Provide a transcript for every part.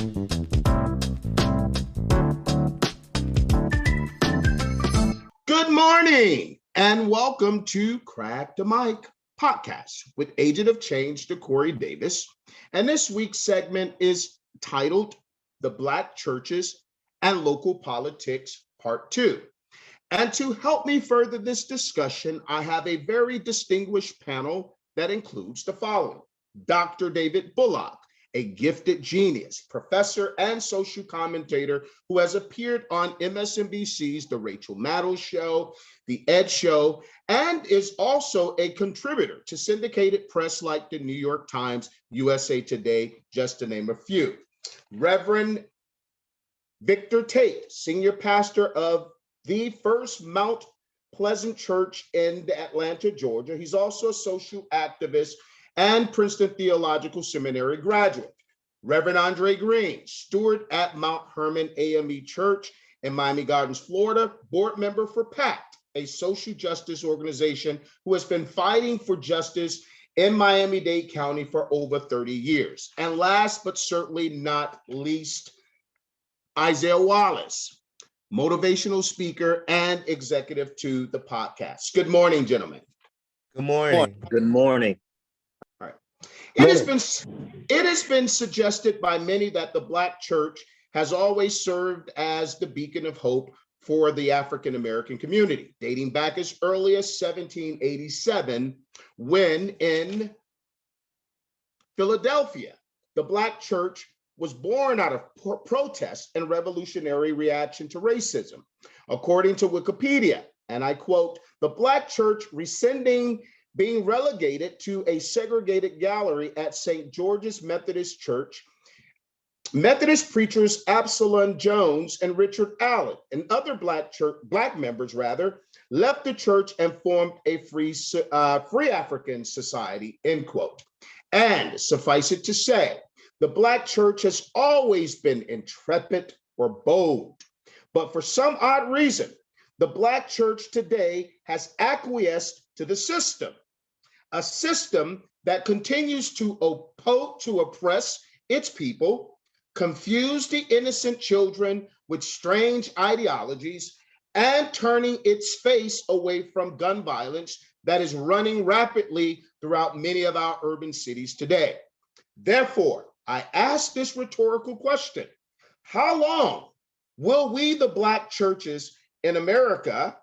Good morning and welcome to Crack the Mic podcast with Agent of Change, DeCorey Davis. And this week's segment is titled The Black Churches and Local Politics, Part 2. And to help me further this discussion, I have a very distinguished panel that includes the following: Dr. David Bullock, a gifted genius, professor and social commentator who has appeared on MSNBC's The Rachel Maddow Show, The Ed Show, and is also a contributor to syndicated press like the New York Times, USA Today, just to name a few. Reverend Victor Tate, senior pastor of the First Mount Pleasant Church in Atlanta, Georgia. He's also a social activist and Princeton Theological Seminary graduate. Reverend Andre Green, steward at Mount Hermon AME Church in Miami Gardens, Florida, board member for PACT, a social justice organization who has been fighting for justice in Miami-Dade County for over 30 years. And last but certainly not least, Isaiah Wallace, motivational speaker and executive to the podcast. Good morning, gentlemen. Good morning. Good morning. All right. It has been suggested by many that the Black church has always served as the beacon of hope for the African American community, dating back as early as 1787, when in Philadelphia, the Black church was born out of protest and revolutionary reaction to racism. According to Wikipedia, and I quote, "The Black church rescinding being relegated to a segregated gallery at St. George's Methodist Church, Methodist preachers Absalom Jones and Richard Allen and other Black members left the church and formed a free African society," end quote. And suffice it to say, the Black church has always been intrepid or bold, but for some odd reason, the Black church today has acquiesced to the system, a system that continues to oppress its people, confuse the innocent children with strange ideologies, and turning its face away from gun violence that is running rapidly throughout many of our urban cities today. Therefore, I ask this rhetorical question: how long will we, the Black churches in America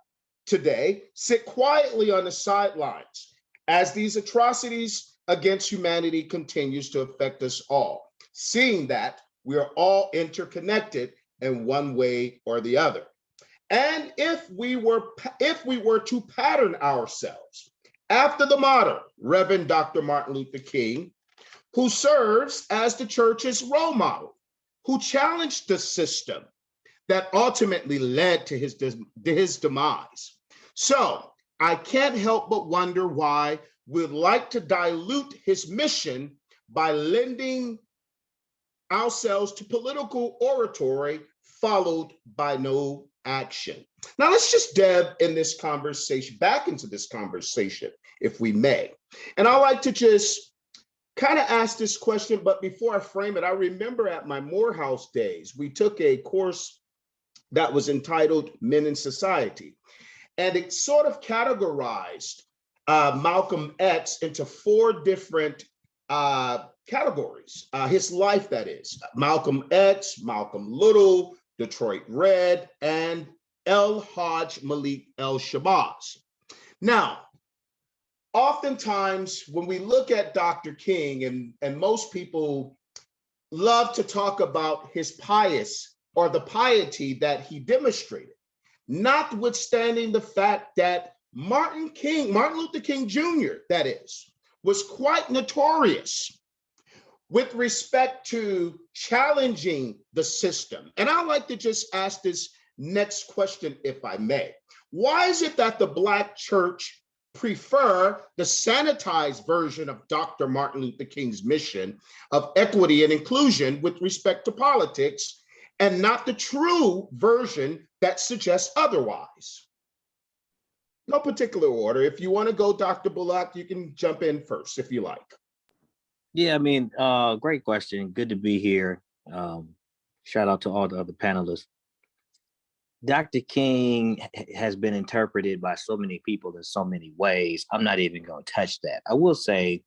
today, sit quietly on the sidelines as these atrocities against humanity continues to affect us all, seeing that we are all interconnected in one way or the other? And if we were to pattern ourselves after the model, Reverend Dr. Martin Luther King, who serves as the church's role model, who challenged the system that ultimately led to his demise. So I can't help but wonder why we'd like to dilute his mission by lending ourselves to political oratory followed by no action. Now let's just delve in this conversation, back into this conversation, if we may. And I like to just kind of ask this question, but before I frame it, I remember at my Morehouse days, we took a course that was entitled Men in Society, and it sort of categorized Malcolm X into four different categories. His life, that is, Malcolm X, Malcolm Little, Detroit Red, and El Hajj Malik El Shabazz. Now, oftentimes, when we look at Dr. King, and most people love to talk about his the piety that he demonstrated, notwithstanding the fact that Martin Luther King Jr., that is, was quite notorious with respect to challenging the system. And I'd like to just ask this next question, if I may. Why is it that the Black church prefer the sanitized version of Dr. Martin Luther King's mission of equity and inclusion with respect to politics, and not the true version that suggests otherwise? No particular order. If you want to go, Dr. Bullock, you can jump in first if you like. Yeah, I mean, great question. Good to be here. Um, Shout out to all the other panelists. Dr. King has been interpreted by so many people in so many ways. I'm not even going to touch that. I will say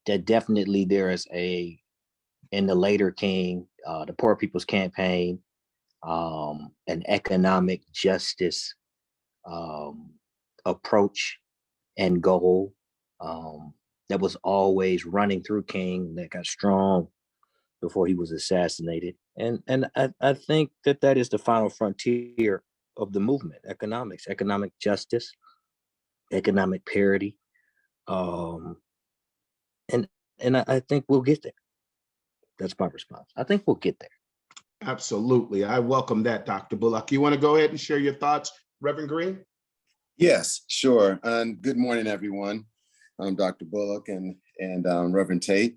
that definitely there is in the later King, the Poor People's Campaign, an economic justice um, approach and goal that was always running through King, that got strong before he was assassinated. And I think that is the final frontier of the movement: economics, economic justice, economic parity, um, and I think we'll get there. That's my response. I think we'll get there. Absolutely. I welcome that, Dr. Bullock. You want to go ahead and share your thoughts, Reverend Green? Yes, sure. And good morning, everyone. I'm Dr. Bullock and Reverend Tate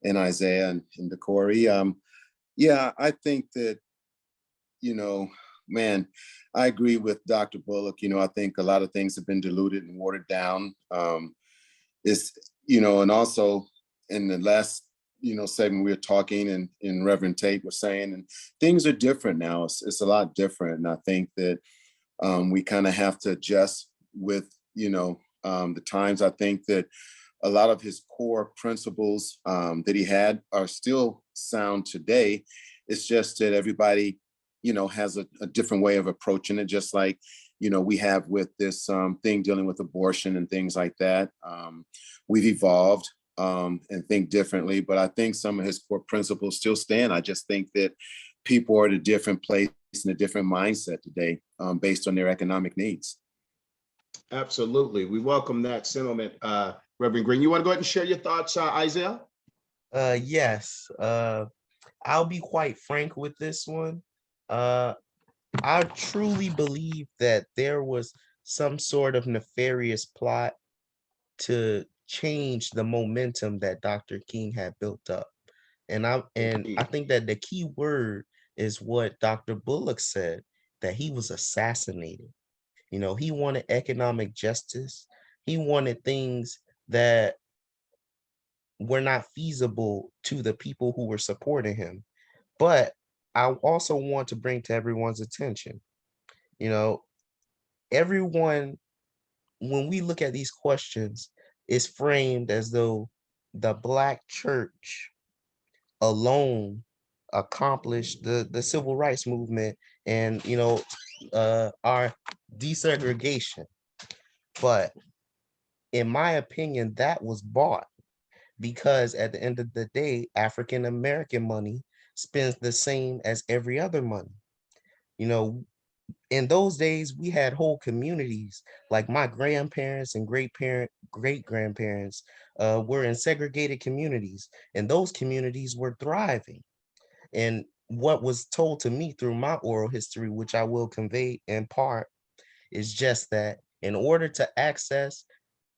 and Isaiah and Decory. Yeah, I think that, man, I agree with Dr. Bullock. I think a lot of things have been diluted and watered down. It's, and also in the last, segment we were talking and Reverend Tate was saying, and things are different now. It's a lot different. And I think that we kind of have to adjust with, the times. I think that a lot of his core principles that he had are still sound today. It's just that everybody, has a different way of approaching it, just like, we have with this thing dealing with abortion and things like that. We've evolved and think differently, but I think some of his core principles still stand. I just think that people are at a different place in a different mindset today based on their economic needs. Absolutely. We welcome that sentiment, Reverend Green. You want to go ahead and share your thoughts, Isaiah? Yes. I'll be quite frank with this one. I truly believe that there was some sort of nefarious plot to change the momentum that Dr. King had built up. And I think that the key word is what Dr. Bullock said, that he was assassinated. He wanted economic justice. He wanted things that were not feasible to the people who were supporting him. But I also want to bring to everyone's attention, you know, everyone, when we look at these questions, is framed as though the Black church alone accomplished the civil rights movement and, our desegregation. But in my opinion, that was bought because at the end of the day, African American money spends the same as every other money. You know, in those days, we had whole communities, like my grandparents and great grandparents were in segregated communities, and those communities were thriving. And what was told to me through my oral history, which I will convey in part, is just that in order to access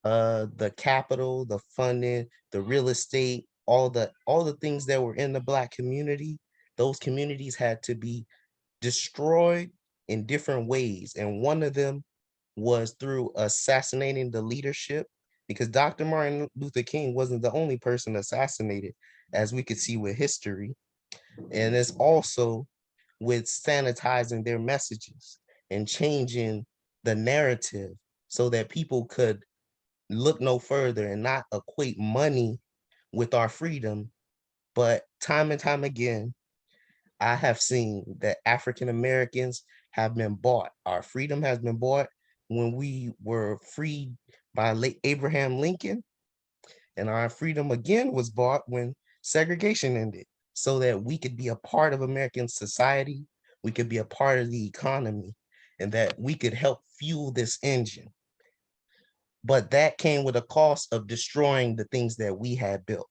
the capital, the funding, the real estate, all the things that were in the Black community, those communities had to be destroyed in different ways. And one of them was through assassinating the leadership, because Dr. Martin Luther King wasn't the only person assassinated, as we could see with history. And it's also with sanitizing their messages and changing the narrative so that people could look no further and not equate money with our freedom. But time and time again, I have seen that African Americans have been bought. Our freedom has been bought when we were freed by late Abraham Lincoln, and our freedom again was bought when segregation ended, so that we could be a part of American society, we could be a part of the economy, and that we could help fuel this engine. But that came with a cost of destroying the things that we had built.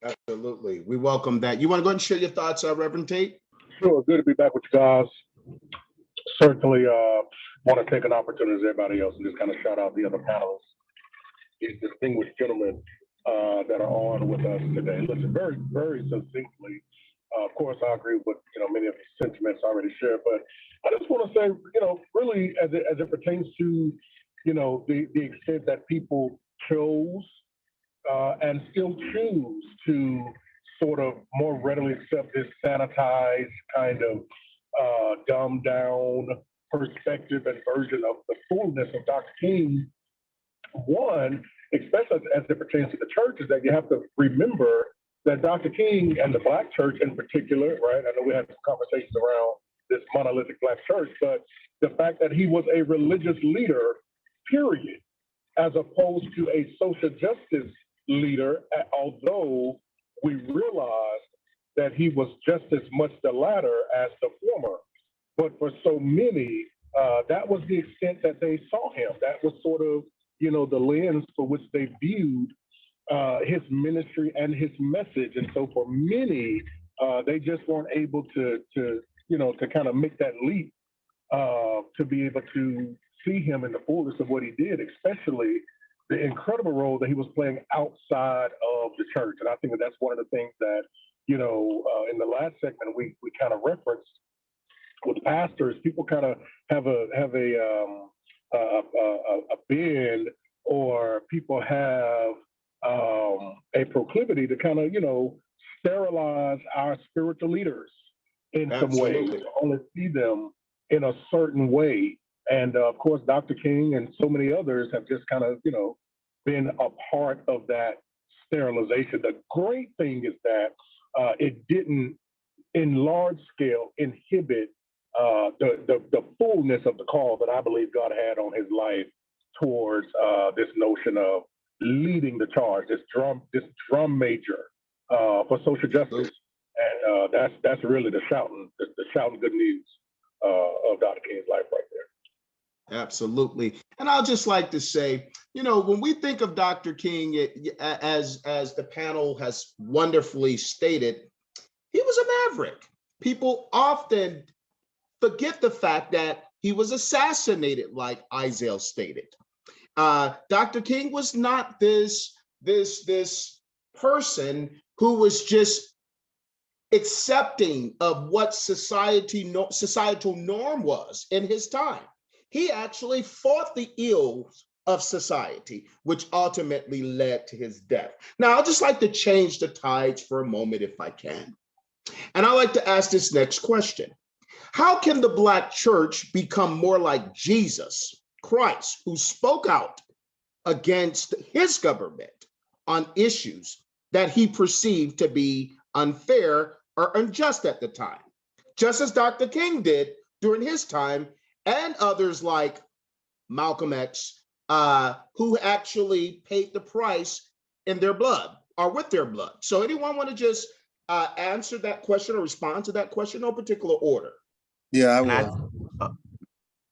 Absolutely. We welcome that. You want to go ahead and share your thoughts, Reverend Tate? Sure, good to be back with you guys. Certainly want to take an opportunity as everybody else and just kind of shout out the other panelists, these distinguished gentlemen that are on with us today. Listen, very, very succinctly, of course, I agree with many of the sentiments already shared, but I just want to say, really as it pertains to, the extent that people chose and still choose to sort of more readily accept this sanitized kind of dumbed down perspective and version of the fullness of Dr. King. One, especially as it pertains to the church, is that you have to remember that Dr. King and the Black church in particular, right? I know we had some conversations around this monolithic Black church, but the fact that he was a religious leader, period, as opposed to a social justice leader, although we realized that he was just as much the latter as the former. But for so many, that was the extent that they saw him. That was sort of, the lens for which they viewed his ministry and his message. And so for many, they just weren't able to kind of make that leap to be able to see him in the fullness of what he did, especially the incredible role that he was playing outside of the church. And I think that that's one of the things that, in the last segment, we kind of referenced with pastors. People kind of have a bend, or people have a proclivity to kind of, sterilize our spiritual leaders in some ways, Absolutely. only see them in a certain way. And of course, Dr. King and so many others have just kind of, been a part of that sterilization. The great thing is that it didn't, in large scale, inhibit the fullness of the call that I believe God had on his life towards this notion of leading the charge, this drum major for social justice. And that's really the shouting good news of Dr. King's life right there. Absolutely. And I'll just like to say, when we think of Dr. King, as the panel has wonderfully stated, he was a maverick. People often forget the fact that he was assassinated, like Isaiah stated. Dr. King was not this person who was just accepting of what societal norm was in his time. He actually fought the ills of society, which ultimately led to his death. Now, I'd just like to change the tides for a moment, if I can. And I'd like to ask this next question. How can the Black church become more like Jesus Christ, who spoke out against his government on issues that he perceived to be unfair or unjust at the time, just as Dr. King did during his time, and others like Malcolm X, who actually paid the price in their blood or with their blood? So anyone want to just answer that question or respond to that question? No particular order. Yeah, I And will.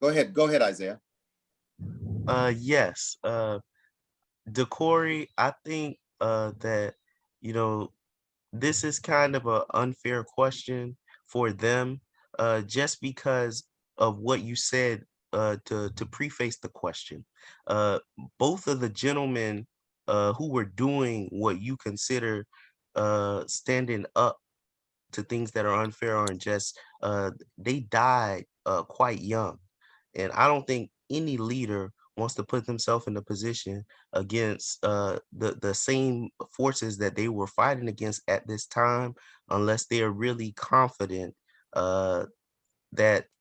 Go ahead, Isaiah. Yes. Decory, I think that, this is kind of an unfair question for them, just because of what you said to preface the question. Both of the gentlemen who were doing what you consider standing up to things that are unfair or unjust, they died quite young. And I don't think any leader wants to put themselves in a position against the same forces that they were fighting against at this time, unless they are really confident that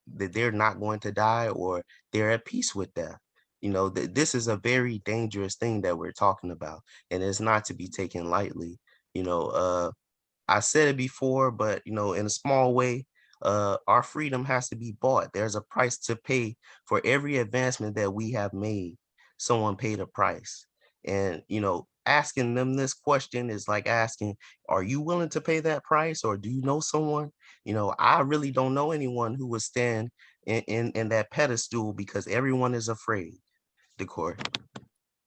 they're not going to die, or they're at peace with death. This is a very dangerous thing that we're talking about, and it's not to be taken lightly. I said it before, but in a small way, our freedom has to be bought. There's a price to pay for every advancement that we have made. Someone paid a price. And asking them this question is like asking, are you willing to pay that price, or do you know someone? I really don't know anyone who would stand in that pedestal, because everyone is afraid. Decory.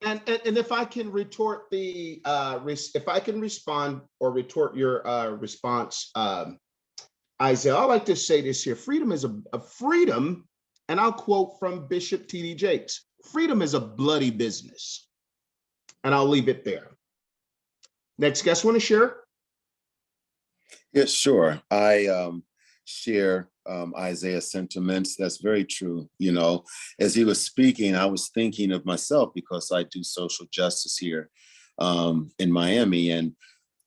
And if I can retort if I can respond or retort your response, Isaiah, I like to say this here: freedom is a freedom, and I'll quote from Bishop T.D. Jakes: freedom is a bloody business. And I'll leave it there. Next guest want to share? Yes, sure. I share Isaiah's sentiments. That's very true. As he was speaking, I was thinking of myself, because I do social justice here in Miami. And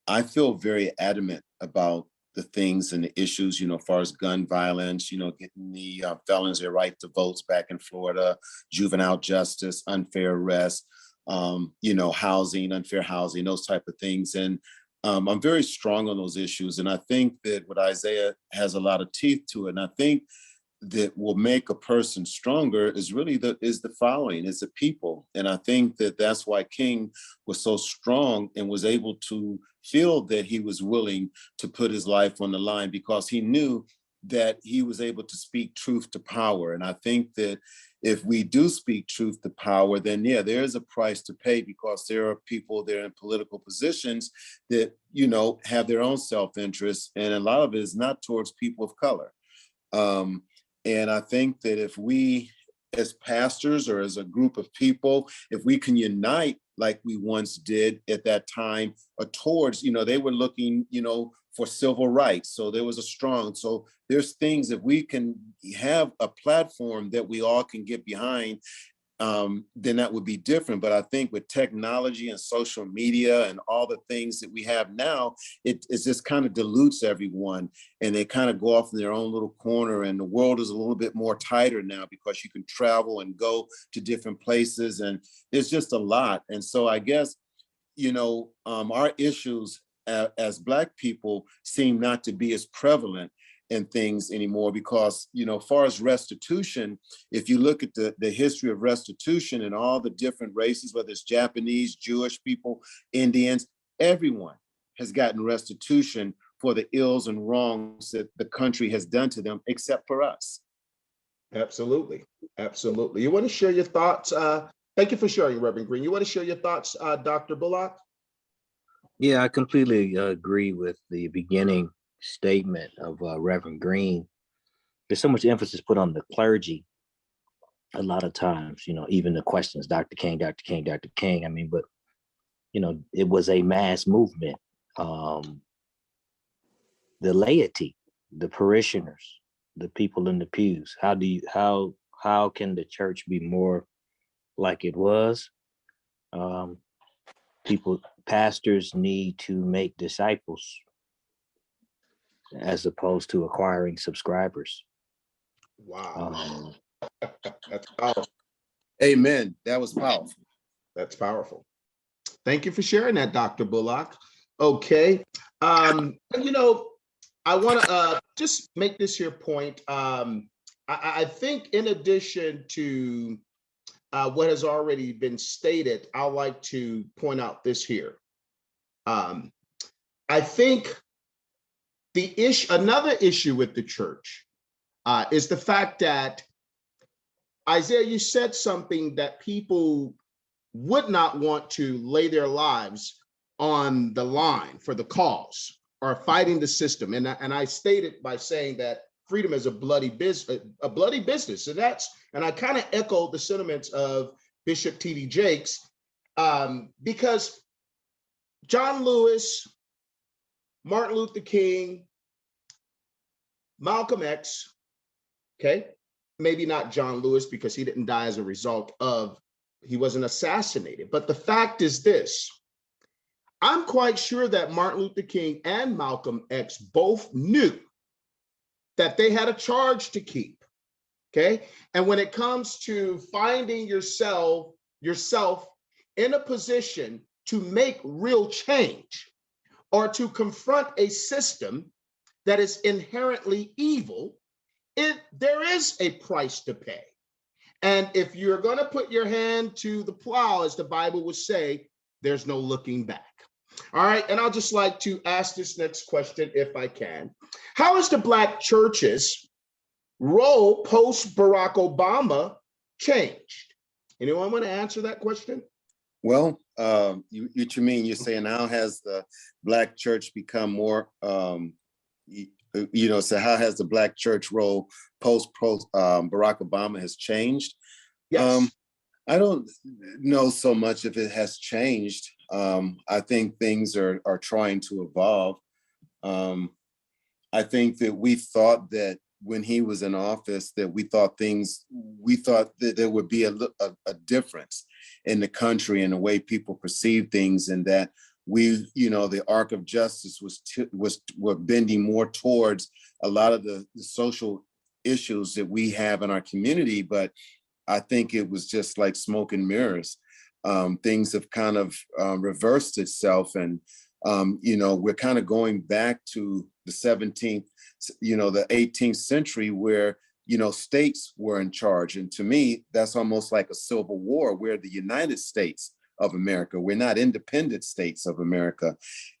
I feel very adamant about the things and the issues, as far as gun violence, getting the felons their right to votes back in Florida, juvenile justice, unfair arrest, housing, unfair housing, those type of things. And I'm very strong on those issues. And I think that what Isaiah has a lot of teeth to it. And I think that will make a person stronger is really the following, is the people. And I think that that's why King was so strong and was able to feel that he was willing to put his life on the line, because he knew that he was able to speak truth to power. And I think that if we do speak truth to power, then yeah, there is a price to pay, because there are people there in political positions that, have their own self-interest. And a lot of it is not towards people of color. And I think that if we, as pastors or as a group of people, if we can unite like we once did at that time, towards, they were looking, for civil rights. So there was so there's things that we can have a platform that we all can get behind, then that would be different. But I think with technology and social media and all the things that we have now, it just kind of dilutes everyone, and they kind of go off in their own little corner, and the world is a little bit more tighter now because you can travel and go to different places, and it's just a lot. And so I guess, our issues as Black people seem not to be as prevalent in things anymore, because, as far as restitution, if you look at the history of restitution and all the different races, whether it's Japanese, Jewish people, Indians, everyone has gotten restitution for the ills and wrongs that the country has done to them, except for us. Absolutely. Absolutely. You want to share your thoughts? Thank you for sharing, Reverend Green. You want to share your thoughts, Dr. Bullock? Yeah, I completely agree with the beginning statement of Reverend Green. There's so much emphasis put on the clergy a lot of times, even the questions, Dr. King, Dr. King, Dr. King. I mean, but, it was a mass movement. The laity, the parishioners, the people in the pews, how can the church be more like it was? Pastors need to make disciples as opposed to acquiring subscribers. Wow. That's powerful. Amen. That was powerful. That's powerful. Thank you for sharing that, Dr. Bullock. Okay. I want to just make this here point. I think in addition to what has already been stated, I'd like to point out this here. I think another issue with the church is the fact that, Isaiah, you said something that people would not want to lay their lives on the line for the cause or fighting the system. And I stated by saying that freedom is a bloody business, and I kind of echo the sentiments of Bishop T.D. Jakes, because John Lewis, Martin Luther King, Malcolm X, okay, maybe not John Lewis because he didn't die as a result of, he wasn't assassinated. But the fact is this, I'm quite sure that Martin Luther King and Malcolm X both knew that they had a charge to keep, okay? And when it comes to finding yourself in a position to make real change or to confront a system that is inherently evil, there is a price to pay. And if you're going to put your hand to the plow, as the Bible would say, there's no looking back. All right, and I'll just like to ask this next question if I can. How has the Black church's role post Barack Obama changed? Anyone want to answer that question? Well, you mean, you're saying how has the Black church become more, so how has the Black church role post Barack Obama has changed? Yes. I don't know so much if it has changed. I think things are trying to evolve. I think that we thought that when he was in office, that we thought that there would be a difference in the country and the way people perceive things, and that we, the arc of justice were bending more towards a lot of the social issues that we have in our community. But I think it was just like smoke and mirrors. Things have kind of reversed itself, and we're kind of going back to the 17th, the 18th century, where states were in charge. And to me, that's almost like a civil war. We're the United States of America. We're not independent states of America.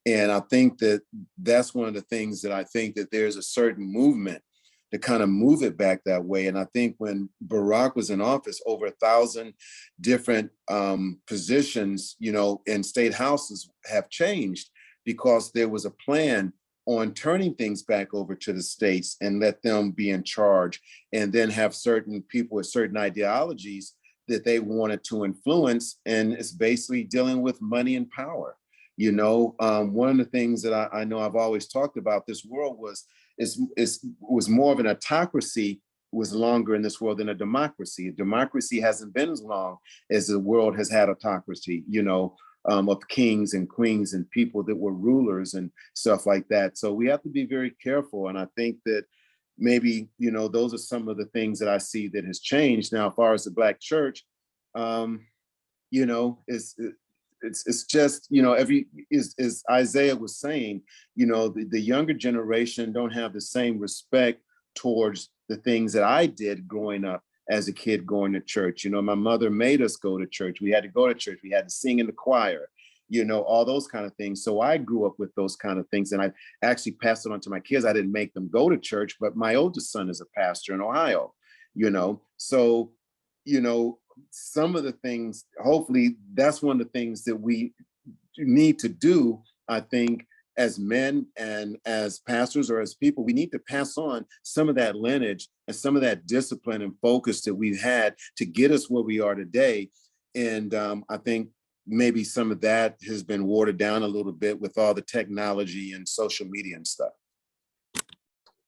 And I think that that's one of the things that I think that there's a certain movement to kind of move it back that way. And I think when Barack was in office, over 1,000 different positions, in state houses have changed, because there was a plan on turning things back over to the states and let them be in charge, and then have certain people with certain ideologies that they wanted to influence. And it's basically dealing with money and power. One of the things that I know I've always talked about, this world was more of an autocracy, was longer in this world than a democracy. A democracy hasn't been as long as the world has had autocracy, of kings and queens and people that were rulers and stuff like that. So we have to be very careful. And I think that maybe, those are some of the things that I see that has changed. Now, as far as the Black church, it's just, as Isaiah was saying, the younger generation don't have the same respect towards the things that I did growing up as a kid going to church. My mother made us go to church. We had to go to church. We had to sing in the choir, all those kind of things. So I grew up with those kind of things, and I actually passed it on to my kids. I didn't make them go to church, but my oldest son is a pastor in Ohio, So, some of the things, hopefully that's one of the things that we need to do, I think, as men and as pastors or as people. We need to pass on some of that lineage and some of that discipline and focus that we've had to get us where we are today. And I think maybe some of that has been watered down a little bit with all the technology and social media and stuff.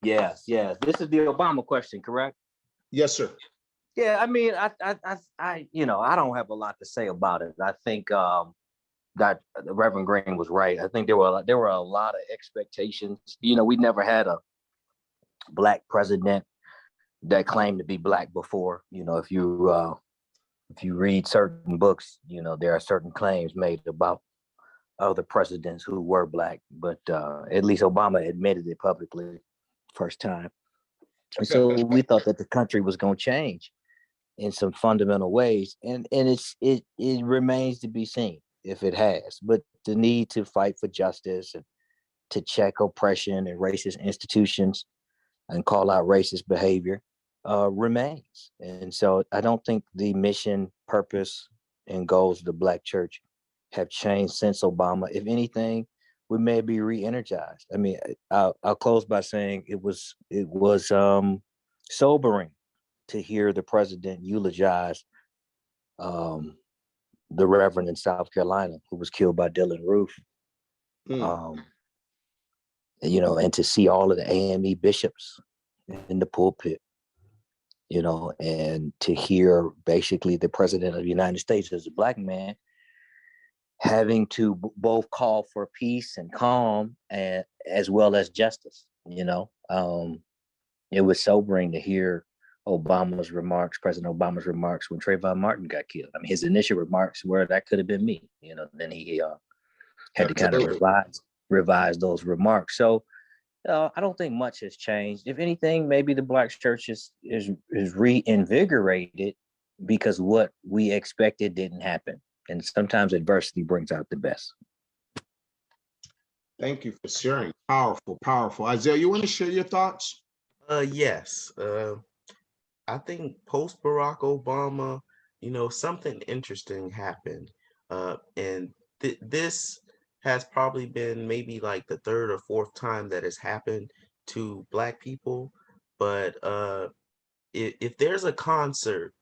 Yes. This is the Obama question, correct? Yes, sir. Yeah, I mean, I don't have a lot to say about it. I think that Reverend Green was right. I think there were a lot of expectations. We never had a Black president that claimed to be Black before. If you read certain books, there are certain claims made about other presidents who were Black, but at least Obama admitted it publicly first time. And so we thought that the country was going to change in some fundamental ways, and it remains to be seen if it has. But the need to fight for justice and to check oppression and racist institutions and call out racist behavior remains. And so I don't think the mission, purpose, and goals of the Black church have changed since Obama. If anything, we may be re-energized. I mean, I'll close by saying it was sobering to hear the president eulogize the Reverend in South Carolina who was killed by Dylan Roof. And to see all of the AME bishops in the pulpit, and to hear basically the president of the United States as a Black man having to both call for peace and calm, and as well as justice. It was sobering to hear President Obama's remarks when Trayvon Martin got killed. I mean, his initial remarks were that could have been me. Then he had to kind of revise those remarks. So I don't think much has changed. If anything, maybe the Black church is reinvigorated because what we expected didn't happen. And sometimes adversity brings out the best. Thank you for sharing. Powerful, powerful. Isaiah, you want to share your thoughts? Yes. I think post Barack Obama, something interesting happened. And this has probably been maybe like the third or fourth time that has happened to Black people. But if there's a concert,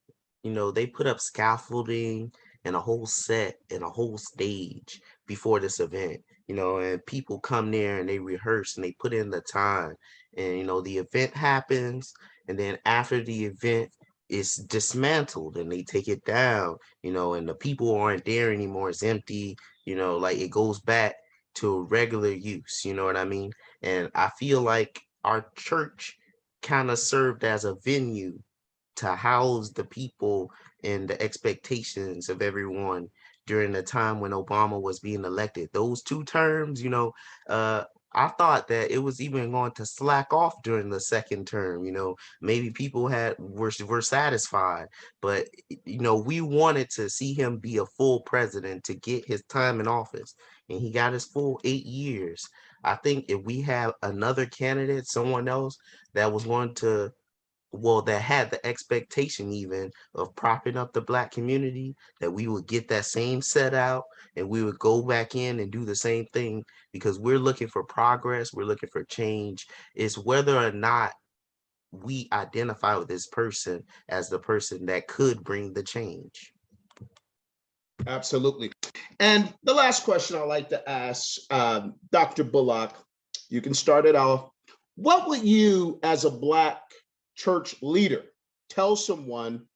they put up scaffolding and a whole set and a whole stage before this event, and people come there and they rehearse and they put in the time, and, the event happens. And then after the event is dismantled and they take it down, and the people aren't there anymore. It's empty. like it goes back to regular use, you know what I mean? And I feel like our church kind of served as a venue to house the people and the expectations of everyone during the time when Obama was being elected. Those 2 terms, I thought that it was even going to slack off during the second term. Maybe people were satisfied, but we wanted to see him be a full president to get his time in office, and he got his full 8 years. I think if we have another candidate, someone else that was going to that had the expectation even of propping up the Black community, that we would get that same set out and we would go back in and do the same thing, because we're looking for progress, we're looking for change. It's whether or not we identify with this person as the person that could bring the change. Absolutely. And the last question I'd like to ask Dr. Bullock, you can start it off. What would you, as a Black church leader, tell someone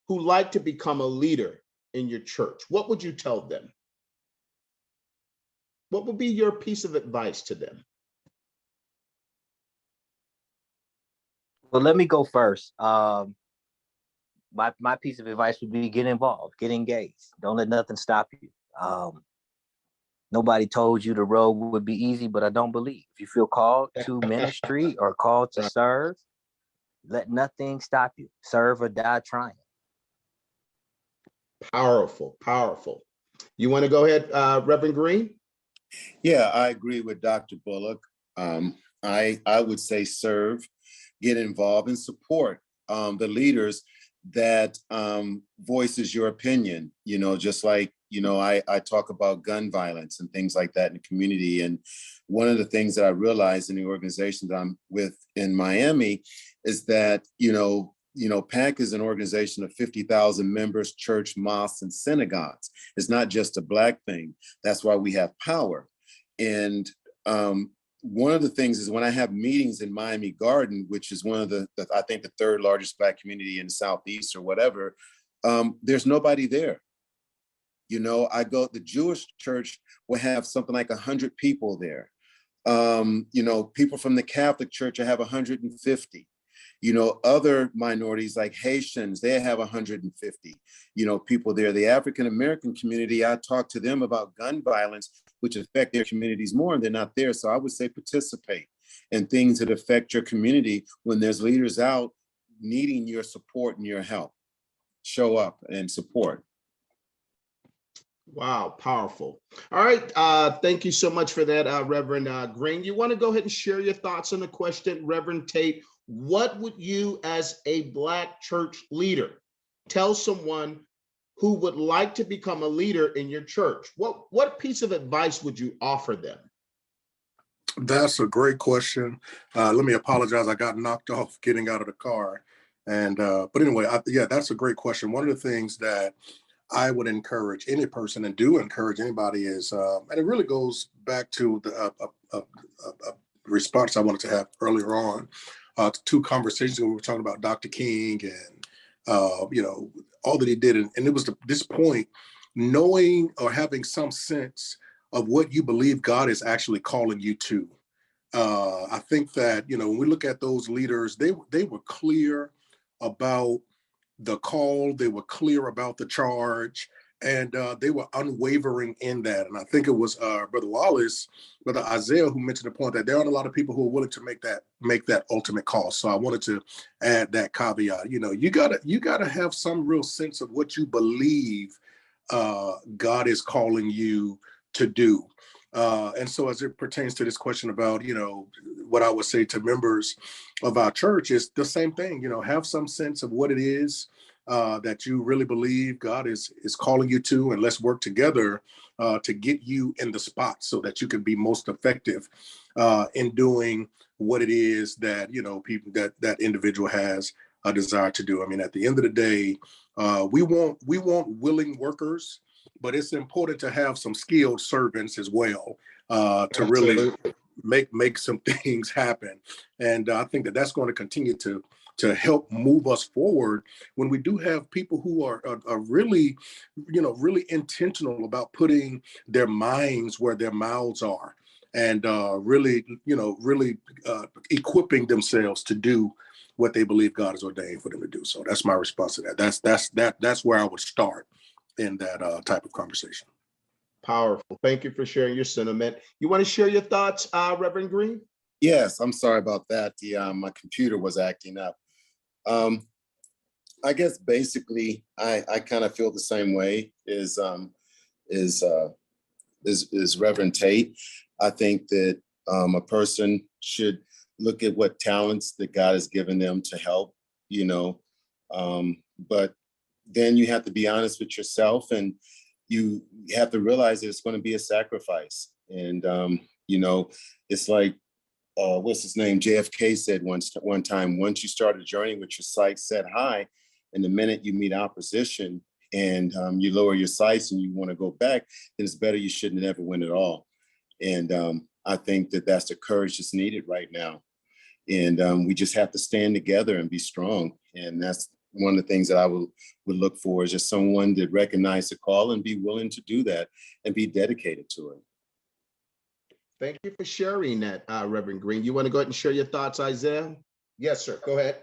who like to become a leader in your church? What would you tell them? What would be your piece of advice to them? Well, let me go first. My piece of advice would be get involved, get engaged. Don't let nothing stop you. Nobody told you the road would be easy, but I don't believe. If you feel called to ministry or called to serve, let nothing stop you. Serve or die trying. Powerful, powerful. You want to go ahead, Reverend Green? Yeah, I agree with Dr. Bullock. I would say serve, get involved, and support the leaders that voices your opinion. Just like I talk about gun violence and things like that in the community. And one of the things that I realized in the organization that I'm with in Miami is that PAC is an organization of 50,000 members, church, mosques, and synagogues. It's not just a Black thing. That's why we have power. And one of the things is when I have meetings in Miami Garden, which is one of I think the third largest Black community in the Southeast or whatever, there's nobody there. The Jewish church will have something like 100 people there. People from the Catholic Church, I have 150. Other minorities like Haitians, they have 150, people there. The African-American community, I talk to them about gun violence, which affect their communities more, and they're not there. So I would say participate in things that affect your community when there's leaders out needing your support and your help. Show up and support. Wow, powerful. All right, thank you so much for that, Reverend Green. You want to go ahead and share your thoughts on the question, Reverend Tate? What would you, as a Black church leader, tell someone who would like to become a leader in your church? What piece of advice would you offer them? That's a great question. Let me apologize. I got knocked off getting out of the car. But anyway, that's a great question. One of the things that I would encourage any person, and do encourage anybody, is, and it really goes back to the response I wanted to have earlier on, to 2 conversations when we were talking about Dr. King and all that he did, and it was this point, knowing or having some sense of what you believe God is actually calling you to. I think that when we look at those leaders, they were clear about the call, they were clear about the charge, and they were unwavering in that. And I think it was Brother Wallace, Brother Isaiah, who mentioned the point that there aren't a lot of people who are willing to make that ultimate call. So I wanted to add that caveat. You gotta have some real sense of what you believe God is calling you to do. And so as it pertains to this question about, what I would say to members of our church is the same thing, have some sense of what it is that you really believe God is calling you to, and let's work together to get you in the spot so that you can be most effective in doing what it is that, people that individual has a desire to do. I mean, at the end of the day, we want willing workers, but it's important to have some skilled servants as well to really make some things happen. And I think that that's going to continue to to help move us forward when we do have people who are really, really intentional about putting their minds where their mouths are, and really equipping themselves to do what they believe God has ordained for them to do. So that's my response to that. That's where I would start in that type of conversation. Powerful. Thank you for sharing your sentiment. You want to share your thoughts, Reverend Green? Yes, I'm sorry about that. My computer was acting up. I guess basically I kind of feel the same way as Reverend Tate. I think that a person should look at what talents that God has given them to help, but then you have to be honest with yourself, and you have to realize that it's going to be a sacrifice. And, it's like, what's his name? JFK said one time, once you start a journey with your sights set high, and the minute you meet opposition and you lower your sights and you want to go back, then it's better you shouldn't ever win at all. And I think that that's the courage that's needed right now. And we just have to stand together and be strong. And that's one of the things that I would look for, is just someone that recognizes the call and be willing to do that and be dedicated to it. Thank you for sharing that, Reverend Green. You want to go ahead and share your thoughts, Isaiah? Yes, sir. Go ahead.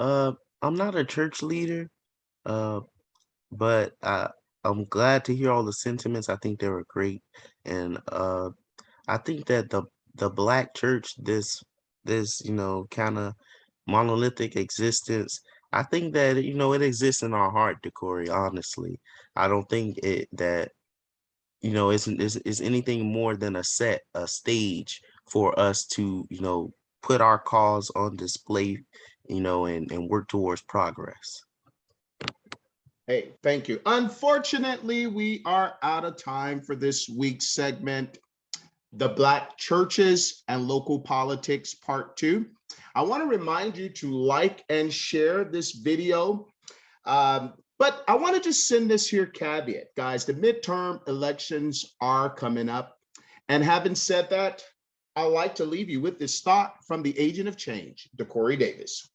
I'm not a church leader, but I'm glad to hear all the sentiments. I think they were great, and I think that the Black church, this kind of monolithic existence, I think that it exists in our heart, Decory. Honestly, I don't think that is anything more than a stage for us to put our cause on display, and work towards progress. Hey, thank you. Unfortunately, we are out of time for this week's segment, The Black Churches and Local Politics, Part 2. I want to remind you to like and share this video. But I want to just send this here caveat, guys. The midterm elections are coming up. And having said that, I'd like to leave you with this thought from the agent of change, Decory Davis.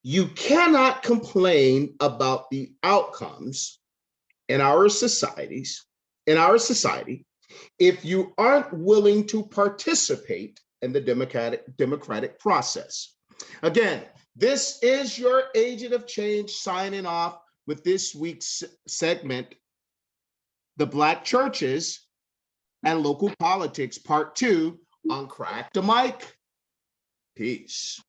You cannot complain about the outcomes in our society, if you aren't willing to participate in the democratic process. Again, this is your agent of change signing off with this week's segment, The Black Churches and Local Politics, Part 2 on Crack the Mic. Peace.